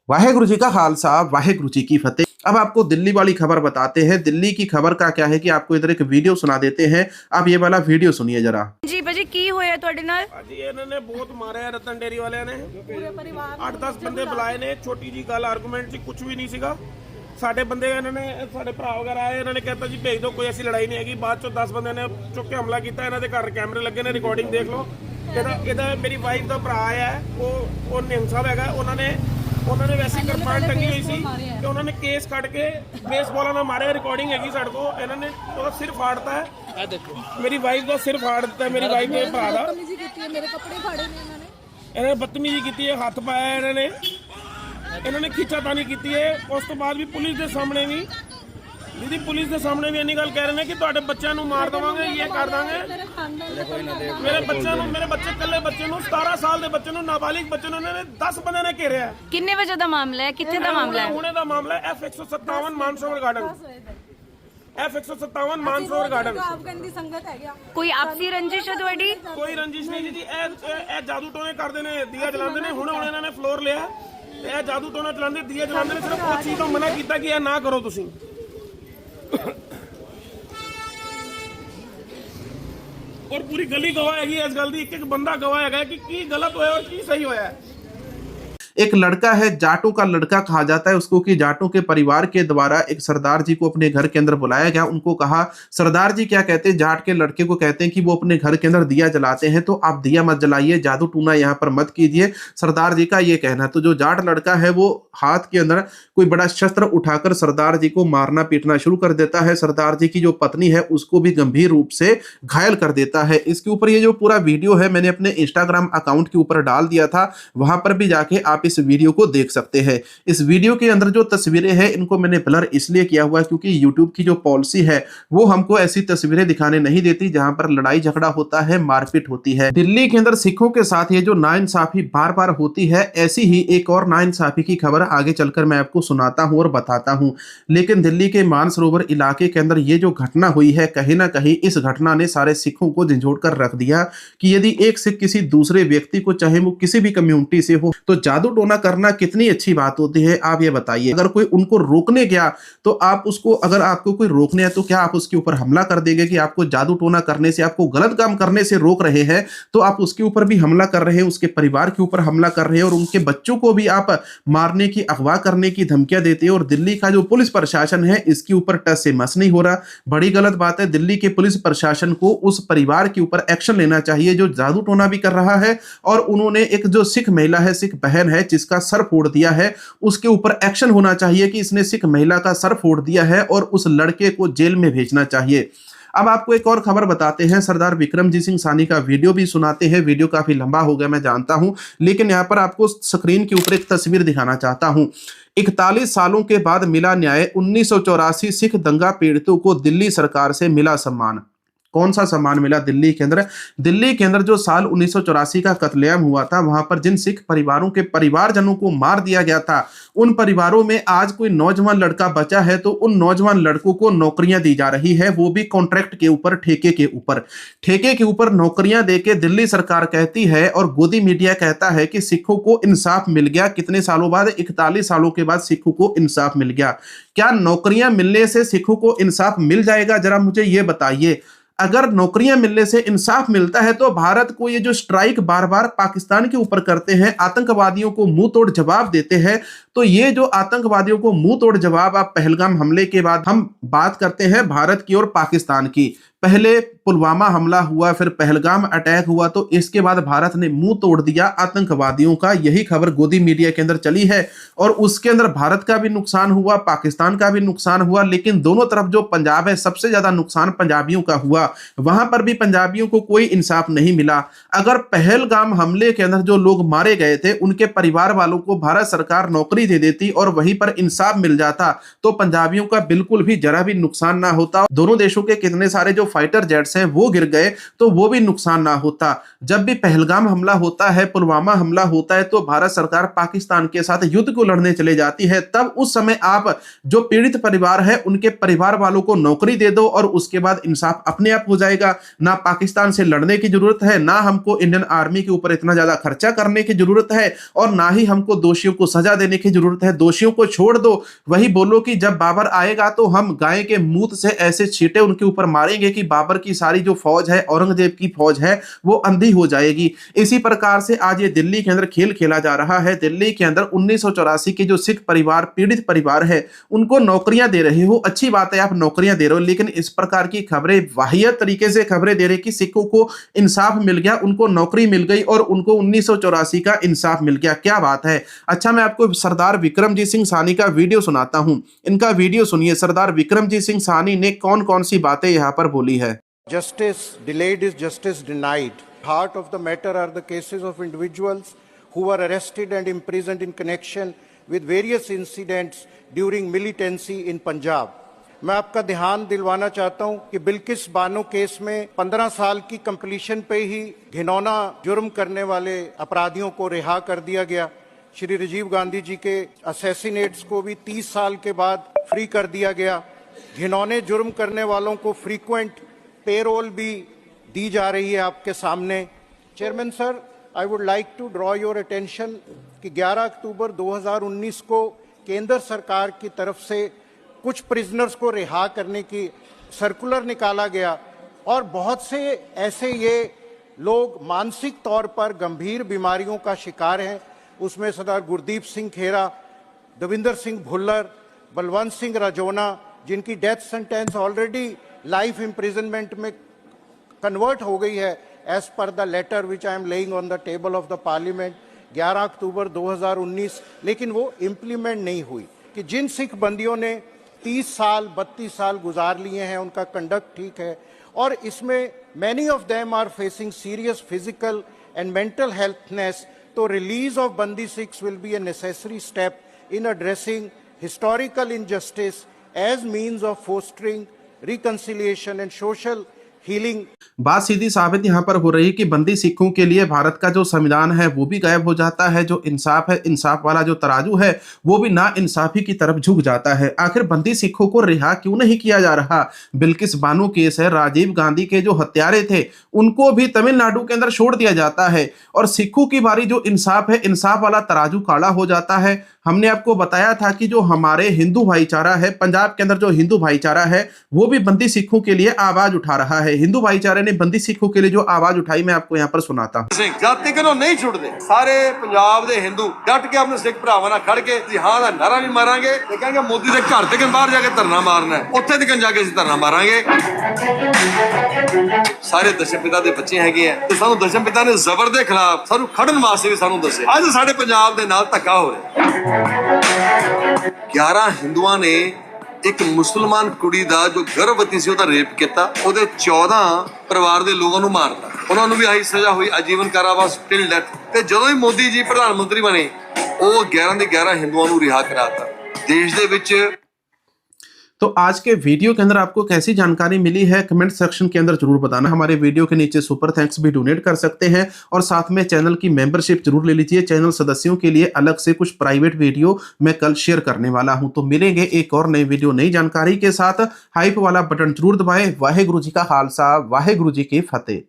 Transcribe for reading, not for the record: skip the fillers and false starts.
वाहेगुरु जी का खालसा, वाहेगुरु जी की फतेह। अब आपको दिल्ली वाली खबर बताते हैं। दिल्ली की खबर का क्या है कि आपको इधर एक वीडियो सुना देते हैं। आप ये वाला वीडियो सुनिए जरा। जी भाजी की होया ਤੁਹਾਡੇ ਨਾਲ? जी इन्होंने बहुत मारे रतन डेरी वाले ने 8-10 ਬੰਦੇ ਬੁਲਾਏ ਨੇ। ਛੋਟੀ ਜੀ ਗੱਲ ਆਰਗੂਮੈਂਟ 'ਚ ਕੁਝ ਵੀ ਨਹੀਂ ਸੀਗਾ। ਸਾਡੇ ਬੰਦੇ ਇਹਨਾਂ ਨੇ ਸਾਡੇ ਭਰਾ ਵਗੈਰਾ ਆਏ, ਇਹਨਾਂ ਨੇ ਕਹਿਤਾ ਜੀ ਭੇਜ ਦਿਓ, ਕੋਈ ਐਸੀ ਲੜਾਈ ਨਹੀਂ ਹੈਗੀ। ਬਾਅਦ ਚੋਂ 10 ਬੰਦੇ ਨੇ ਚੁੱਕ ਕੇ ਹਮਲਾ ਕੀਤਾ। ਇਹਨਾਂ ਦੇ ਘਰ ਕੈਮਰੇ ਲੱਗੇ ਨੇ, ਰਿਕਾਰਡਿੰਗ ਦੇਖ ਲਓ। ਇਹਦਾ ਮੇਰੀ ਵਾਈਫ ਦਾ ਭਰਾ ਆਇਆ, ਉਹ ਨਿਹੰਗ ਸਾਹਿਬ ਹੈਗਾ। ਉਹਨਾਂ ਨੇ ਵੈਸੇ ਕਿਰਪਾਨ ਟੰਗੀ ਹੋਈ ਸੀ ਕਿ ਉਹਨਾਂ ਨੇ ਕੇਸ ਕੱਢ ਕੇ ਬੇਸਬਾਲਾਂ ਨਾਲ ਮਾਰਿਆ। ਰਿਕਾਰਡਿੰਗ ਹੈਗੀ ਸਾਡੇ ਕੋਲ। ਇਹਨਾਂ ਨੇ ਉਹਦਾ ਸਿਰ ਫਾੜਤਾ ਹੈ। ਇਹ ਦੇਖੋ ਮੇਰੀ ਵਾਈਫ ਦਾ ਸਿਰ ਫਾੜ ਦਿੱਤਾ, ਮੇਰੀ ਵਾਈਫ ਦੇ ਭਰਾ ਦਾ। ਮੇਰੇ ਕੱਪੜੇ ਫਾੜੇ ਨੇ ਇਹਨਾਂ ਨੇ ਬਦਤਮੀਜ਼ੀ ਕੀਤੀ ਹੈ, ਹੱਥ ਪਾਇਆ ਇਹਨਾਂ ਨੇ ਖਿੱਚਾਤਾਨੀ ਕੀਤੀ ਹੈ। ਉਸ ਤੋਂ ਬਾਅਦ ਵੀ ਪੁਲਿਸ ਦੇ ਸਾਹਮਣੇ ਵੀ ਦੀਦੀ ਪੁਲਿਸ ਦੇ ਸਾਹਮਣੇ ਵੀ ਇੰਨੀ ਗੱਲ ਕਹਿ ਰਹੇ ਨੇ ਕਿ ਤੁਹਾਡੇ ਬੱਚਿਆਂ ਨੂੰ ਮਾਰ ਦੇਵਾਂਗੇ, ਇਹ ਕਰ ਦਾਂਗੇ। ਮੇਰੇ ਬੱਚੇ ਇਕੱਲੇ ਬੱਚੇ ਨੂੰ 17 ਸਾਲ ਦੇ ਬੱਚੇ ਨੂੰ, ਨਾਬਾਲਿਗ ਬੱਚੇ ਨੂੰ ਇਹਨਾਂ ਨੇ 10 ਬੰਦੇ ਨੇ ਘੇਰਿਆ। ਕਿੰਨੇ ਵਜੇ ਦਾ ਮਾਮਲਾ ਹੈ? ਕਿੱਥੇ ਦਾ ਮਾਮਲਾ ਹੈ? ਹੁਣੇ ਦਾ ਮਾਮਲਾ ਹੈ F157 Mansarovar garden. F157 Mansarovar garden. ਕੋਈ ਆਪਸੀ ਰੰਜਿਸ਼ ਹੈ ਤੁਹਾਡੀ? ਕੋਈ ਰੰਜਿਸ਼ ਨਹੀਂ ਜੀ। ਇਹ ਜਾਦੂ ਟੋਨੇ ਕਰਦੇ ਨੇ, ਦੀਆ ਜਲਾਉਂਦੇ ਨੇ। ਹੁਣ ਇਹਨਾਂ ਨੇ ਫਲੋਰ ਲਿਆ, ਇਹ ਜਾਦੂ ਟੋਨਾ ਚਲਾਉਂਦੇ, ਦੀਆ ਜਲਾਉਂਦੇ ਨੇ। ਸਿਰਫ ਉਹ ਚੀਜ਼ ਤੋਂ ਮਨਾ ਕੀਤਾ ਕਿ ਇਹ ਨਾ ਕਰੋ ਤੁਸੀਂ। और पूरी गली गवाह है इस गल दी, एक एक बंदा गवाह है कि की गलत होया और की सही होया है। एक लड़का है, जाटों का लड़का कहा जाता है उसको, कि जाटों के परिवार के द्वारा एक सरदार जी को अपने घर के अंदर बुलाया गया। उनको कहा, सरदार जी क्या कहते हैं, जाट के लड़के को कहते हैं कि वो अपने घर के अंदर दिया जलाते हैं, तो आप दिया मत जलाइए, जादू टूना यहाँ पर मत कीजिए, सरदार जी का ये कहना। तो जो जाट लड़का है वो हाथ के अंदर कोई बड़ा शस्त्र उठाकर सरदार जी को मारना पीटना शुरू कर देता है। सरदार जी की जो पत्नी है उसको भी गंभीर रूप से घायल कर देता है। इसके ऊपर ये जो पूरा वीडियो है मैंने अपने इंस्टाग्राम अकाउंट के ऊपर डाल दिया था, वहां पर भी जाके आप इस वीडियो को देख सकते हैं। इस वीडियो के अंदर जो तस्वीरें हैं इनको मैंने ब्लर इसलिए किया हुआ है क्योंकि यूट्यूब की जो पॉलिसी है वो हमको ऐसी तस्वीरें दिखाने नहीं देती जहां पर लड़ाई झगड़ा होता है, मारपीट होती है। दिल्ली के अंदर सिखों के साथ ये जो नाइंसाफी बार बार होती है, ऐसी ही एक और नाइंसाफी की खबर आगे चलकर मैं आपको सुनाता हूं और बताता हूं। लेकिन दिल्ली के मानसरोवर इलाके के अंदर ये जो घटना हुई है, कहीं ना कहीं इस घटना ने सारे सिखों को झंझोड़ कर रख दिया कि यदि एक सिख किसी दूसरे व्यक्ति को, चाहे वो किसी भी कम्युनिटी से हो, तो जादू टोना करना कितनी अच्छी बात होती है। आप ये बताइए, अगर कोई उनको रोकने गया तो आप उसको, अगर आपको कोई रोकने है तो क्या आप उसके ऊपर हमला कर देंगे कि आपको जादू टोना करने से, आपको गलत काम करने से रोक रहे हैं, तो आप उसके ऊपर भी हमला कर रहे हैं, उसके परिवार के ऊपर हमला कर रहे हैं और उनके बच्चों को भी आप मारने की, अगवा करने की धमकियां देते हैं। और दिल्ली का जो पुलिस प्रशासन है इसके ऊपर टस से मस नहीं हो रहा। बड़ी गलत बात है। दिल्ली के पुलिस प्रशासन को उस परिवार के ऊपर एक्शन लेना चाहिए जो जादू टोना भी कर रहा है, और उन्होंने एक जो सिख महिला है, सिख बहन है जिसका सर फोड़ दिया है, उसके ऊपर एक्शन होना चाहिए कि इसने सिख महिला का सर फोड़ दिया है और उस लड़के को जेल में भेजना चाहिए। अब आपको एक और खबर बताते हैं। सरदार विक्रमजीत सिंह सानी का वीडियो भी सुनाते हैं। वीडियो काफी लंबा हो गया मैं जानता हूं, लेकिन यहां पर आपको स्क्रीन के ऊपर एक तस्वीर दिखाना चाहता हूं। 41 सालों के बाद मिला न्याय। 1984 सिख दंगा पीड़ितों को दिल्ली सरकार से मिला सम्मान। कौन सा सम्मान मिला दिल्ली के अंदर? दिल्ली के अंदर जो साल 1984 का कत्लेआम हुआ था, वहां पर जिन सिख परिवारों के परिवारजनों को मार दिया गया था, उन परिवारों में आज कोई नौजवान लड़का बचा है तो उन नौजवान लड़कों को नौकरियां दी जा रही है, वो भी कॉन्ट्रैक्ट के ऊपर, ठेके के ऊपर नौकरियां देके दिल्ली सरकार कहती है और गोदी मीडिया कहता है कि सिखों को इंसाफ मिल गया। कितने सालों बाद? 41 सालों के बाद सिखों को इंसाफ मिल गया। क्या नौकरियां मिलने से सिखों को इंसाफ मिल जाएगा? जरा मुझे ये बताइए। अगर नौकरियां मिलने से इंसाफ मिलता है तो भारत को ये जो स्ट्राइक बार बार पाकिस्तान के ऊपर करते हैं, आतंकवादियों को मुंह तोड़ जवाब देते हैं, तो ये जो आतंकवादियों को मुंह तोड़ जवाब, आप पहलगाम हमले के बाद हम बात करते हैं भारत की और पाकिस्तान की। पहले पुलवामा हमला हुआ, फिर पहलगाम अटैक हुआ, तो इसके बाद भारत ने मुंह तोड़ दिया आतंकवादियों का। यही खबर गोदी मीडिया के अंदर चली है और उसके अंदर भारत का भी नुकसान हुआ, पाकिस्तान का भी नुकसान हुआ, लेकिन दोनों तरफ जो पंजाब है, सबसे ज्यादा नुकसान पंजाबियों का हुआ। वहां पर भी पंजाबियों को कोई इंसाफ नहीं मिला। अगर पहलगाम हमले के अंदर जो लोग मारे गए थे उनके परिवार वालों को भारत सरकार नौकरी दे देती और वहीं पर इंसाफ मिल जाता तो पंजाबियों का बिल्कुल भी जरा भी नुकसान ना होता। दोनों देशों के कितने सारे जो फाइटर जेट्स हैं वो गिर गए तो वो भी नुकसान ना होता। जब भी पहलगाम हमला होता है, पुलवामा हमला होता है, तो भारत सरकार पाकिस्तान के साथ युद्ध को लड़ने चले जाती है। तब उस समय आप जो पीड़ित परिवार है उनके परिवार वालों को नौकरी दे दो और उसके बाद इंसाफ अपने आप हो जाएगा। ना पाकिस्तान से लड़ने की जरूरत है, ना हमको इंडियन आर्मी के ऊपर इतना ज्यादा खर्चा करने की जरूरत है और ना ही हमको दोषियों को सजा देने की जरूरत है, दोषियों को छोड़ दो। वही बोलो कि जब बाबर आएगा तो हम गाय के मूत से ऐसे छींटे उनके ऊपर मारेंगे कि बाबर की सारी जो फौज है, औरंगजेब की फौज है, वो अंधी हो जाएगी। इसी प्रकार से आज ये दिल्ली के अंदर खेल खेला जा रहा है। दिल्ली के अंदर 1984 के जो सिख परिवार, पीड़ित परिवार है, उनको नौकरियां दे रहे हो। अच्छी बात है, आप नौकरियां दे रहे हो, लेकिन इस प्रकार की खबरें, वाहियात तरीके से खबरें दे रहे कि सिखों को इंसाफ मिल गया, उनको नौकरी मिल गई और उनको 1984 का इंसाफ मिल गया। क्या बात है। अच्छा, मैं आपको सरदार विक्रमजीत सिंह साहनी का वीडियो सुनाता हूं। इनका वीडियो सुनिए। सरदार विक्रमजीत सिंह साहनी ने कौन कौन सी बातें यहां पर बोली है। Justice delayed is justice denied. Heart of the matter are the cases of individuals who were arrested and imprisoned in connection with various incidents during militancy in Punjab. मैं आपका ध्यान दिलवाना चाहता हूं कि बिल्किस बानो केस में 15 साल की कंप्लीशन पे ही घिनौना जुर्म करने वाले अपराधियों को रिहा कर दिया गया। श्री राजीव गांधी जी के असैसिनेट्स को भी 30 साल के बाद फ्री कर दिया गया। घिनौने जुर्म करने वालों को फ्रीक्वेंट पेरोल भी दी जा रही है आपके सामने। Chairman sir, I would like to draw your attention कि 11 अक्टूबर 2019 को केंद्र सरकार की तरफ से कुछ प्रिजनर्स को रिहा करने की सर्कुलर निकाला गया और बहुत से ऐसे ये लोग मानसिक तौर पर गंभीर बीमारियों का शिकार हैं। उसमें सरदार गुरदीप सिंह खेरा, दविंदर सिंह भुल्लर, बलवंत सिंह राजौना, जिनकी death sentence already life imprisonment में कन्वर्ट हो गई है as per the letter which I am laying on the table of the parliament 11 October 2019, लेकिन वो इम्प्लीमेंट नहीं हुई। कि जिन सिख बंदियों ने 30 साल 32 साल गुजार लिए हैं, उनका कंडक्ट ठीक है और इसमें many of them are facing serious physical and mental healthness, तो release of bandi Sikhs will be a necessary step in addressing historical injustice as means of fostering reconciliation and social healing। बात सीधी साबित यहां पर हो रही है कि बंदी सिखों के लिए भारत का जो संविधान है वो भी गायब हो जाता है। जो इंसाफ है, इंसाफ वाला जो तराजू है, वो भी ना इंसाफी की तरफ झुक जाता है। आखिर बंदी सिखों को रिहा क्यों नहीं किया जा रहा। बिल्किस बानो केस है, राजीव गांधी के जो हत्यारे थे उनको भी तमिलनाडु के अंदर छोड़ दिया जाता है और सिखों की बारी जो इंसाफ है, इंसाफ वाला तराजू काला हो जाता है। हमने आपको बताया था कि जो हमारे हिंदू भाईचारा है, पंजाब के अंदर जो हिंदू भाईचारा है, वो भी बंदी सिखों के लिए आवाज उठा रहा है। हिंदू भाईचारे ने बंदी सिखों के लिए जो आवाज उठाई, मैं आपको यहाँ पर सुनाता हूँ। जाति कनो नहीं छुड़ते, सारे पंजाब दे हिंदू डट के अपने सिख भरावां नाल खड़ के जिहाद दा नारा भी मारांगे ते कहांगे मोदी दे घर ते बाहर जाके धरना मारना है, उत्थे तक जाके असीं धरना मारांगे। सारे दशम पिता दे बच्चे हैगे आ ते सानू दशम पिता ने जबर दे खिलाफ सानू खड़न वास्ते भी सानू दस्से। अज साडे पंजाब दे नाल धक्का हो रहा। 11 हिंदुआं ने एक मुसलमान कुड़ी दा जो गर्भवती सी ओदा रेप किया, ओदे 14 परिवार दे लोगों नूं मारता, उन्हां नूं भी आही सजा हुई, आजीवन कारावास टिल डेथ। ते जदों ही मोदी जी प्रधानमंत्री बने, वो 11 दे 11 हिंदुआं नूं रिहा कराता। देश दे विच तो आज के वीडियो के अंदर आपको कैसी जानकारी मिली है, कमेंट सेक्शन के अंदर जरूर बताना। हमारे वीडियो के नीचे सुपर थैंक्स भी डोनेट कर सकते हैं और साथ में चैनल की मेंबरशिप जरूर ले लीजिए। चैनल सदस्यों के लिए अलग से कुछ प्राइवेट वीडियो मैं कल शेयर करने वाला हूं। तो मिलेंगे एक और नई वीडियो, नई जानकारी के साथ। हाइप वाला बटन जरूर दबाएं। वाहेगुरु जी का खालसा, वाहेगुरु जी की फतेह।